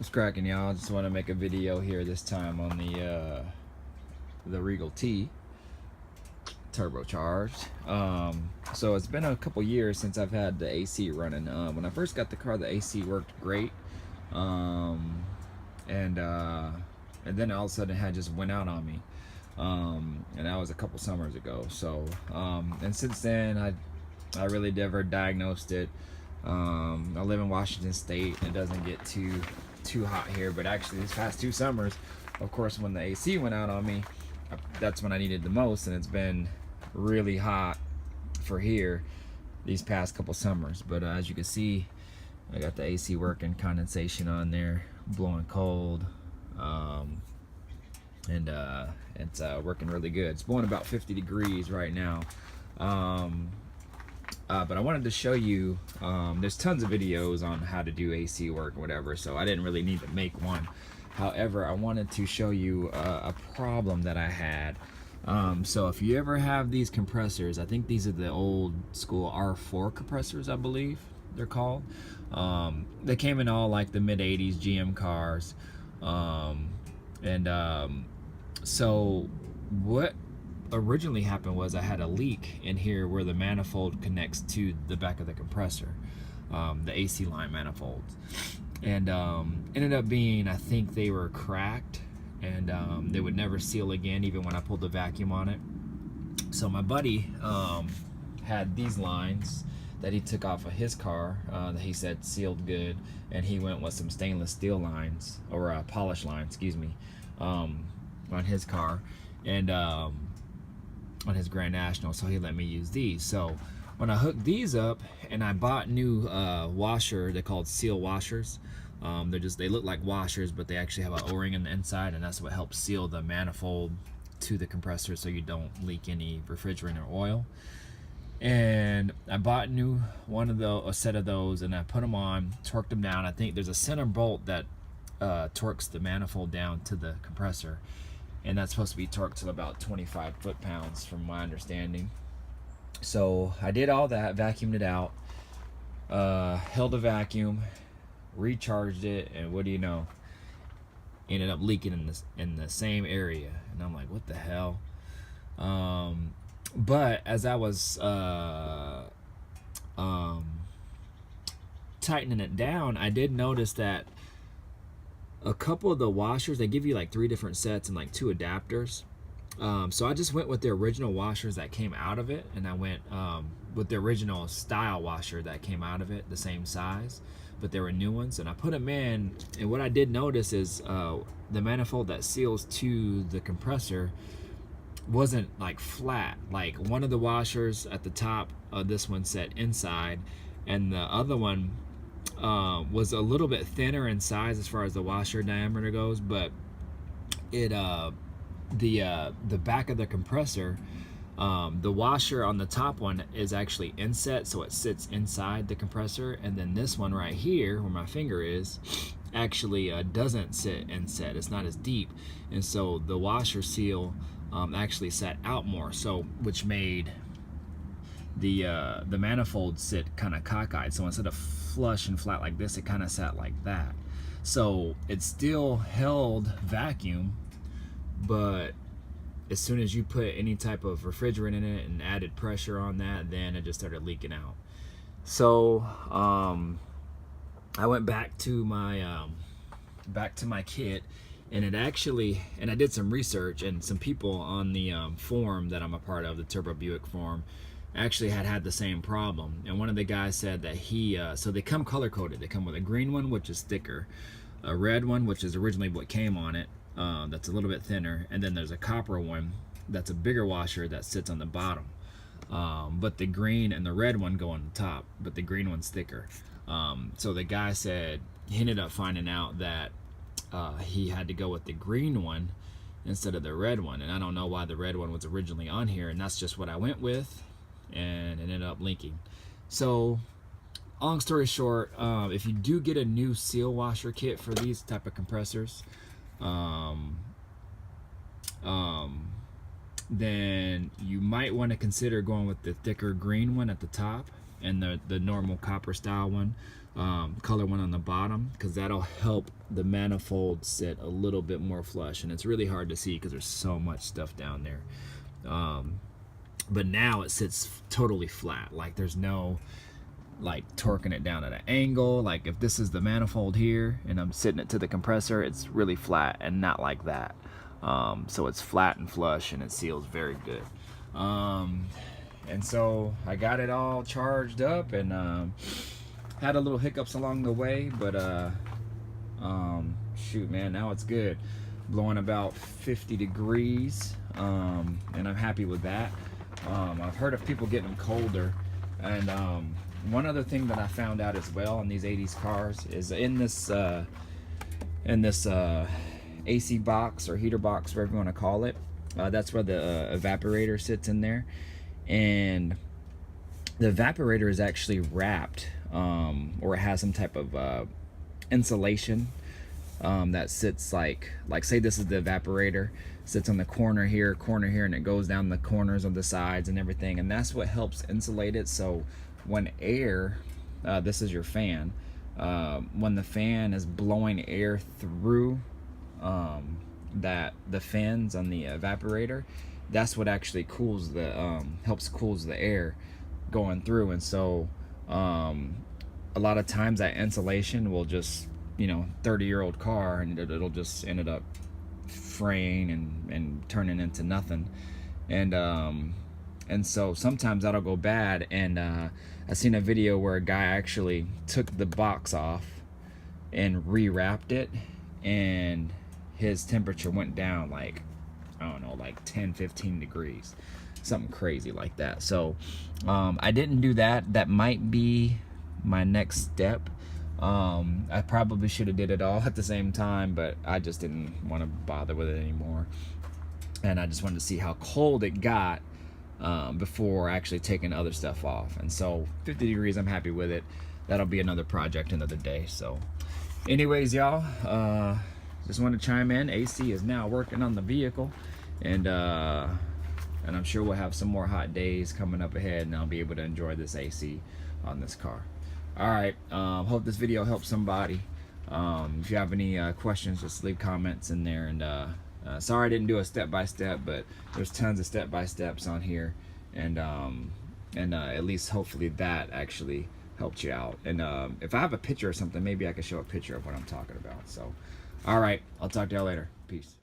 What's cracking, y'all? Just want to make a video here this time on the Regal T turbocharged. So it's been a couple years since I've had the AC running. When I first got the car, the AC worked great, and then all of a sudden it had just went out on me, and that was a couple summers ago. So and since then I really never diagnosed it. I live in Washington State, and it doesn't get too hot here, but actually these past 2 summers, of course, when the AC went out on me, that's when I needed the most, and it's been really hot for here these past couple summers. But as you can see, I got the AC working, condensation on there, blowing cold, and it's working really good. It's blowing about 50 degrees right now. But I wanted to show you, there's tons of videos on how to do AC work or whatever, so I didn't really need to make one. However, I wanted to show you a problem that I had. So if you ever have these compressors, I think these are the old school R4 compressors, I believe they're called. They came in all like the mid-80s GM cars. So what originally happened was I had a leak in here where the manifold connects to the back of the compressor, the AC line manifolds, and ended up being, I think they were cracked, and they would never seal again even when I pulled the vacuum on it. So my buddy had these lines that he took off of his car that he said sealed good, and he went with some stainless steel lines, or polish line, excuse me, on his car, and on his Grand National, so he let me use these. So when I hooked these up, and I bought new washer, they're called seal washers. They look like washers, but they actually have an O-ring on the inside, and that's what helps seal the manifold to the compressor so you don't leak any refrigerant or oil. And I bought a set of those, and I put them on, torqued them down. I think there's a center bolt that torques the manifold down to the compressor, and that's supposed to be torqued to about 25 foot-pounds from my understanding. So I did all that, vacuumed it out, held a vacuum, recharged it, and what do you know, ended up leaking in the same area. And I'm like, what the hell? But as I was tightening it down, I did notice that a couple of the washers, they give you like 3 different sets and like 2 adapters. So I just went with the original washers that came out of it, and I went with the original style washer that came out of it, the same size, but there were new ones, and I put them in. And what I did notice is the manifold that seals to the compressor wasn't like flat. Like one of the washers at the top of this one set inside, and the other one was a little bit thinner in size as far as the washer diameter goes, but it the back of the compressor, the washer on the top one is actually inset, so it sits inside the compressor, and then this one right here where my finger is actually doesn't sit inset. It's not as deep, and so the washer seal actually sat out more, so which made the manifold sit kind of cockeyed. So instead of flush and flat like this, it kind of sat like that. So it still held vacuum, but as soon as you put any type of refrigerant in it and added pressure on that, then it just started leaking out. So I went back to my kit, and I did some research, and some people on the forum that I'm a part of, the Turbo Buick forum, actually had the same problem. And one of the guys said that so they come color coded. They come with a green one, which is thicker, a red one, which is originally what came on it, that's a little bit thinner, and then there's a copper one that's a bigger washer that sits on the bottom. But the green and the red one go on the top, but the green one's thicker. So the guy said he ended up finding out that he had to go with the green one instead of the red one, and I don't know why the red one was originally on here, and that's just what I went with, and it ended up leaking. So long story short, if you do get a new seal washer kit for these type of compressors, then you might want to consider going with the thicker green one at the top and the normal copper style one. color one on the bottom, because that'll help the manifold sit a little bit more flush, and it's really hard to see because there's so much stuff down there. But now it sits totally flat, like there's no like torquing it down at an angle. Like if this is the manifold here and I'm sitting it to the compressor, it's really flat and not like that. So it's flat and flush and it seals very good. And so I got it all charged up and had a little hiccups along the way, but shoot, man, now it's good. Blowing about 50 degrees, and I'm happy with that. I've heard of people getting them colder, and one other thing that I found out as well in these 80s cars is in this AC box or heater box, whatever you want to call it, that's where the evaporator sits in there, and the evaporator is actually wrapped, or it has some type of insulation that sits like say this is the evaporator, sits on the corner here, and it goes down the corners of the sides and everything, and that's what helps insulate it. So when air, this is your fan, when the fan is blowing air through the fins on the evaporator, that's what actually cools the helps cools the air going through. And so a lot of times that insulation will just, 30-year-old car, and it'll just ended up fraying and turning into nothing. And so sometimes that'll go bad, and I seen a video where a guy actually took the box off and rewrapped it, and his temperature went down like, I don't know, like 10-15 degrees, something crazy like that. So I didn't do that. That might be my next step. I probably should have did it all at the same time, but I just didn't want to bother with it anymore, and I just wanted to see how cold it got before actually taking other stuff off. And so 50 degrees, I'm happy with it. That'll be another project another day. So anyways, y'all, just want to chime in. AC is now working on the vehicle, and I'm sure we'll have some more hot days coming up ahead, and I'll be able to enjoy this AC on this car. All right, hope this video helps somebody. If you have any questions, just leave comments in there. And sorry I didn't do a step-by-step, but there's tons of step-by-steps on here, and at least hopefully that actually helped you out. And if I have a picture or something, maybe I could show a picture of what I'm talking about. So all right, I'll talk to y'all later. Peace.